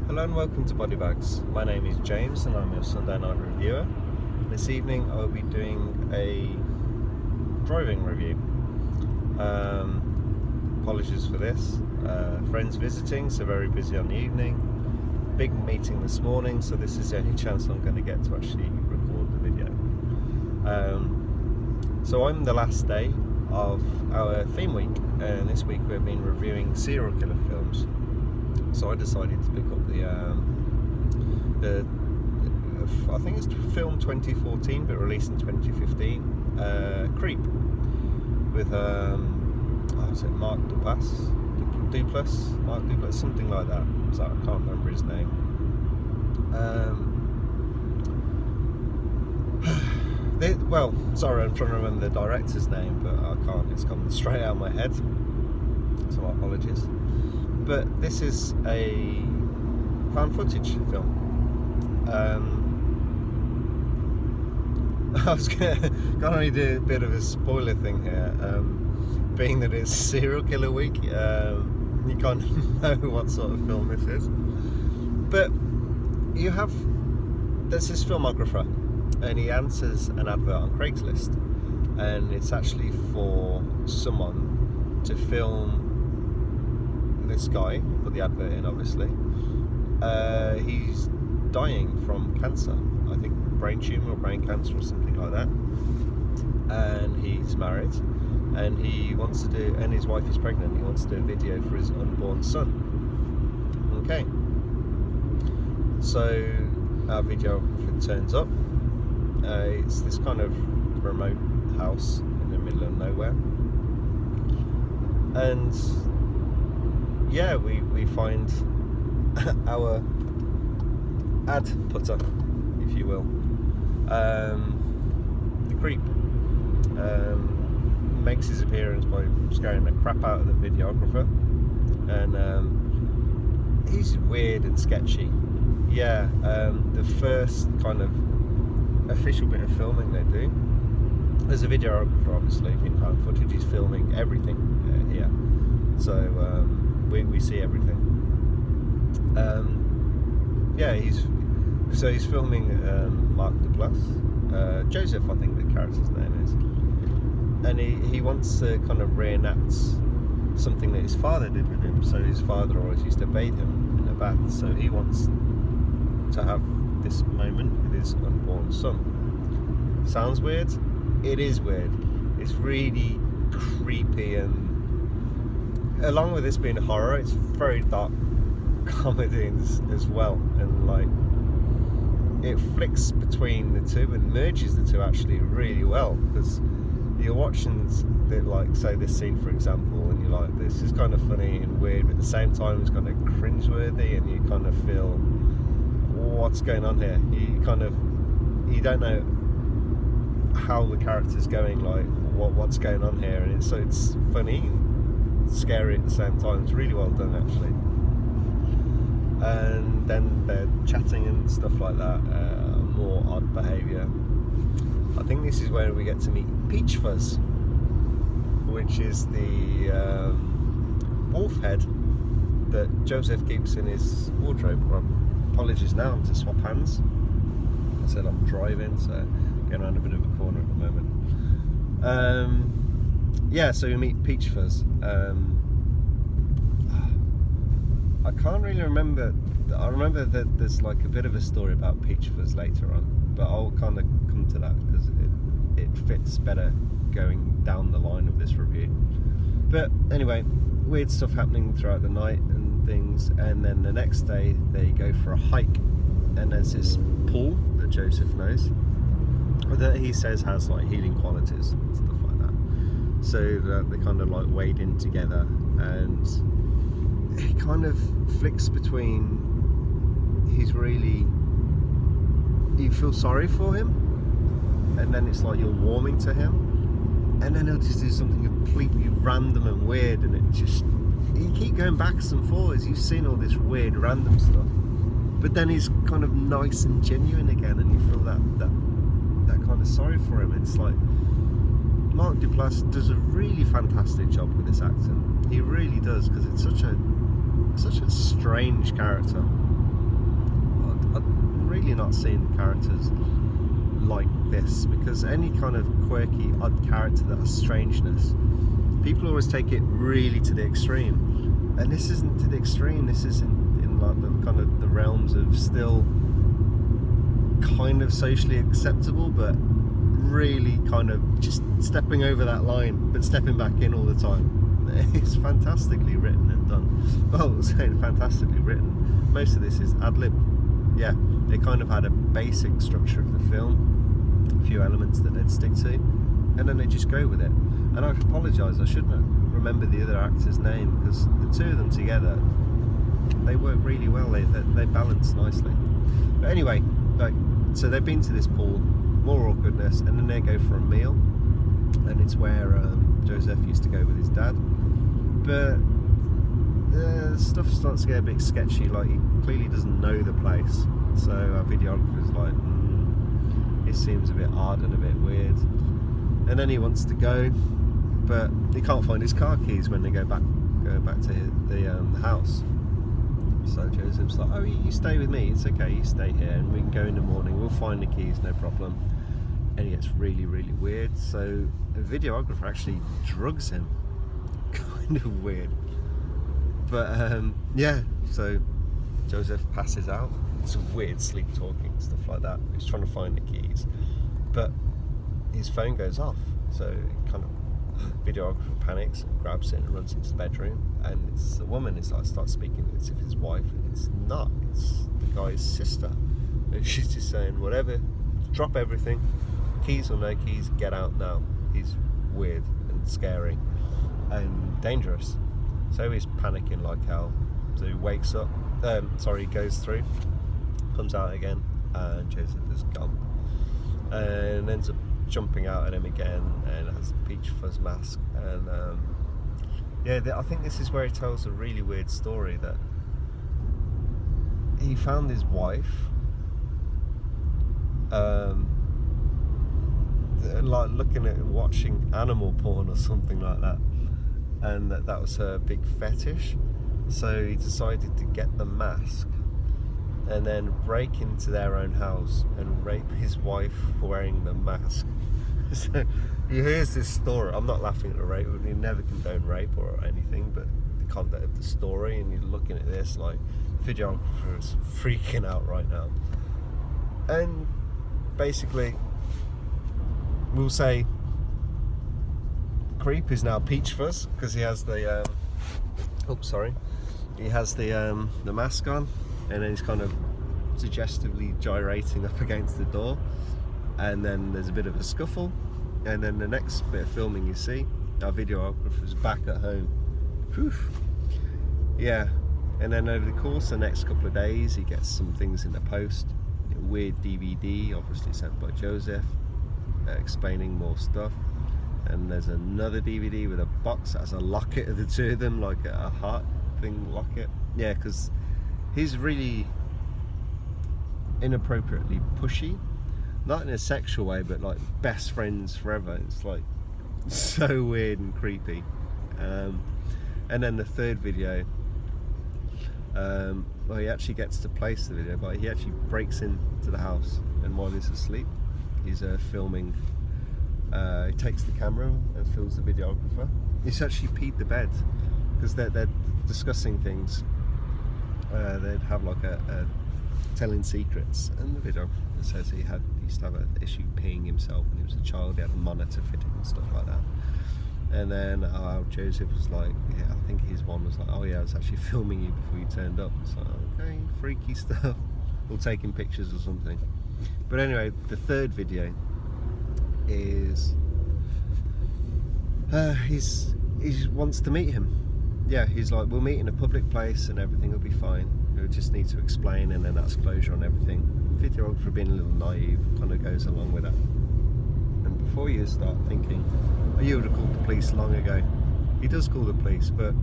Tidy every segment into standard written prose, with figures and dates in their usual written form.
Hello and welcome to Body Bags. My name is James and I'm your Sunday night reviewer. This evening I will be doing a driving review. Apologies for this. Friends visiting, so very busy on the evening. Big meeting this morning, so this is the only chance I'm going to get to actually record the video. So I'm the last day of our theme week, and this week we've been reviewing serial killer films. So I decided to pick up the I think it's film 2014 but released in 2015, Creep, with Mark Duplass, something like that. So I can't remember his name. Sorry, I'm trying to remember the director's name, but I can't. It's coming straight out of my head. So my apologies. But this is a found footage film. I was gonna do a bit of a spoiler thing here, being that it's serial killer week. You kind of know what sort of film this is. But there's this filmographer, and he answers an advert on Craigslist, and it's actually for someone to film this guy. Put the advert in, obviously. He's dying from cancer, I think brain tumor or brain cancer or something like that, and he's married, and and his wife is pregnant. He wants to do a video for his unborn son. Okay, so our videographer turns up. It's this kind of remote house in the middle of nowhere, and yeah, we find our ad putter, if you will. The creep makes his appearance by scaring the crap out of the videographer, and he's weird and sketchy. Yeah, the first kind of official bit of filming they do, as a videographer, obviously, in found footage, he's filming everything here. So we see everything. He's filming Mark Duplass, Joseph, I think the character's name is, and he wants to kind of reenact something that his father did with him. So his father always used to bathe him in a bath, so he wants to have this moment with his unborn son. Sounds weird? It is weird. It's really creepy, and along with this being horror, it's very dark comedy as well, and like it flicks between the two and merges the two actually really well, because you're watching say this scene, for example, and you're like, this is kind of funny and weird, but at the same time it's kind of cringeworthy, and you kind of feel, what's going on here? You don't know how the character's going, like what's going on here, and it's funny and scary at the same time. It's really well done, actually. And then they're chatting and stuff like that, more odd behaviour. I think this is where we get to meet Peach Fuzz, which is the wolf head that Joseph keeps in his wardrobe. Well, apologies now, I'm to swap hands. I said I'm driving, so getting around a bit of a corner at the moment. So we meet Peach Fuzz. I can't really remember. I remember that there's like a bit of a story about Peach Fuzz later on, but I'll kind of come to that because it fits better going down the line of this review. But anyway, weird stuff happening throughout the night and things, and then the next day they go for a hike, and there's this pool that Joseph knows that he says has like healing qualities and stuff like that. So that they kind of like wade in together, and he kind of flicks between you feel sorry for him, and then it's like you're warming to him, and then he'll just do something completely random and weird, and you keep going backwards and forwards. You've seen all this weird random stuff, but then he's kind of nice and genuine again, and you feel that kind of sorry for him. It's like Mark Duplass does a really fantastic job with this acting. He really does, because it's such a strange character. I'm really not seeing characters like this, because any kind of quirky, odd character that has strangeness, people always take it really to the extreme, and this isn't to the extreme. This is in like the kind of the realms of still kind of socially acceptable, but really kind of just stepping over that line, but stepping back in all the time. It's fantastically written and done. Well, I was saying fantastically written. Most of this is ad-lib. Yeah, they kind of had a basic structure of the film, a few elements that they'd stick to, and then they just go with it. And I apologise, I shouldn't remember the other actor's name, because the two of them together, they work really well. They balance nicely. But anyway, like, so they've been to this pool, more awkwardness, and then they go for a meal, and it's where Joseph used to go with his dad. But stuff starts to get a bit sketchy. Like, he clearly doesn't know the place, so our videographer's like, it seems a bit odd and a bit weird. And then he wants to go, but he can't find his car keys when they go back to the house. So Joseph's like, oh, you stay with me, it's okay, you stay here, and we can go in the morning, we'll find the keys, no problem. And it gets really, really weird. So the videographer actually drugs him. Kind of weird. But yeah, so Joseph passes out. Some weird sleep talking, stuff like that. He's trying to find the keys, but his phone goes off. So kind of videographer panics and grabs it and runs into the bedroom, and it's a woman. It's like, starts speaking as if his wife, and it's not. It's the guy's sister. And she's just saying, whatever, drop everything, keys or no keys, get out now. He's weird and scary and dangerous. So he's panicking like hell. So he wakes up, he goes through, comes out again, and Joseph is gone, and ends up jumping out at him again, and has a peach fuzz mask. And I think this is where he tells a really weird story, that he found his wife like watching animal porn or something like that, and that was her big fetish. So he decided to get the mask and then break into their own house and rape his wife for wearing the mask. So he hears this story. I'm not laughing at the rape, we never condone rape or anything, but the content of the story, and you're looking at this like, videographer is freaking out right now. And basically, we'll say creep is now Peach Fuzz, because he has the he has the mask on, and then he's kind of suggestively gyrating up against the door, and then there's a bit of a scuffle, and then the next bit of filming you see our videographer's back at home. Whew. Yeah, and then over the course of the next couple of days he gets some things in the post, a weird DVD obviously sent by Joseph, explaining more stuff. And there's another DVD with a box that has a locket of the two of them, like a heart thing locket. Yeah, because he's really inappropriately pushy, not in a sexual way, but like best friends forever. It's like so weird and creepy. And then the third video, well, he actually gets to place the video, but he actually breaks into the house, and while he's asleep, he's filming. He takes the camera and films the videographer. He's actually peed the bed, because they're discussing things. They'd have like a telling secrets, and the videographer says he used to have an issue peeing himself when he was a child. He had a monitor fitted and stuff like that. And then Joseph was like, yeah, I think his one was like, oh yeah, I was actually filming you before you turned up. It's like, okay, freaky stuff. Or taking pictures or something. But anyway, the third video is he wants to meet him. Yeah, he's like, we'll meet in a public place and everything will be fine. We'll just need to explain, and then that's closure on everything. Videographer being a little naive kind of goes along with that. And before you start thinking, oh, you would have called the police long ago. He does call the police, but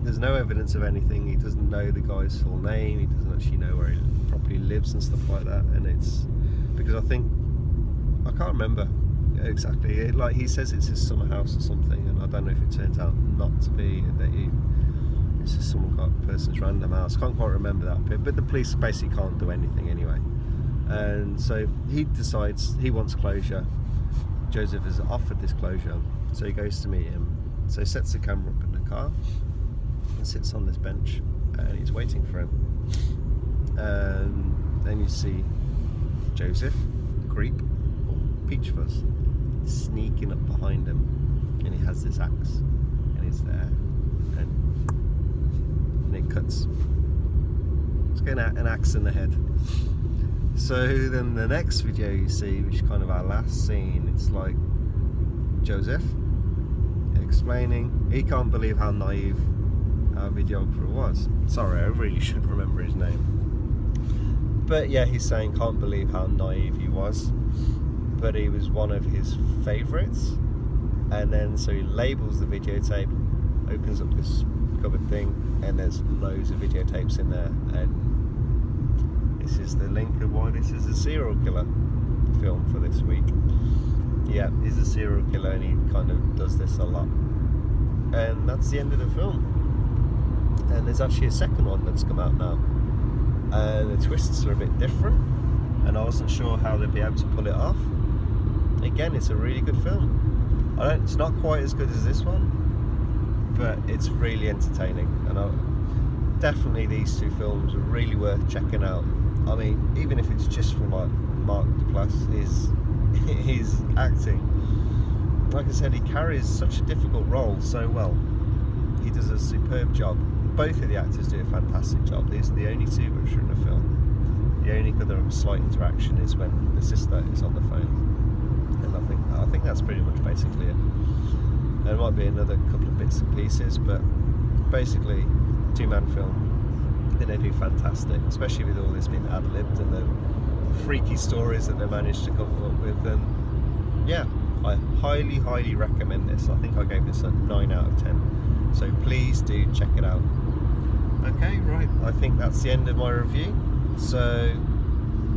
there's no evidence of anything. He doesn't know the guy's full name. He doesn't actually know where he properly lives and stuff like that. And it's because I can't remember exactly. Like he says it's his summer house or something, and I don't know if it turns out not to be. That It says someone got a person's random house. Can't quite remember that bit, but the police basically can't do anything anyway. And so he decides he wants closure. Joseph has offered this closure, so he goes to meet him. So he sets the camera up in the car and sits on this bench, and he's waiting for him. And then you see Joseph, the creep, or Peach Fuzz, sneaking up behind him, and he has this axe, and he's there, and it cuts. It's getting an axe in the head. So then the next video you see, which is kind of our last scene, it's like Joseph explaining he can't believe how naive our videographer was. Sorry, I really should remember his name. But yeah, he's saying can't believe how naive he was, but he was one of his favourites. And then so he labels the videotape, opens up this cupboard thing, and there's loads of videotapes in there, and this is the link of why this is a serial killer film for this week. Yeah, he's a serial killer, and he kind of does this a lot. And that's the end of the film. And there's actually a second one that's come out now, and the twists are a bit different, and I wasn't sure how they'd be able to pull it off. Again, it's a really good film. It's not quite as good as this one, but it's really entertaining, and definitely these two films are really worth checking out. I mean, even if it's just for like Mark Duplass, his acting. Like I said, he carries such a difficult role so well. He does a superb job. Both of the actors do a fantastic job. These are the only two which are in the film. The only other slight interaction is when the sister is on the phone, and I think that's pretty much basically it. There might be another couple of bits and pieces, but basically, two-man film. They do fantastic, especially with all this being ad-libbed and the freaky stories that they managed to come up with. And yeah, I highly recommend this. I think I gave this a 9 out of 10, so please do check it out. Okay, right, I think that's the end of my review, so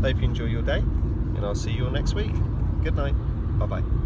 hope you enjoy your day, and I'll see you all next week. Good night, bye bye.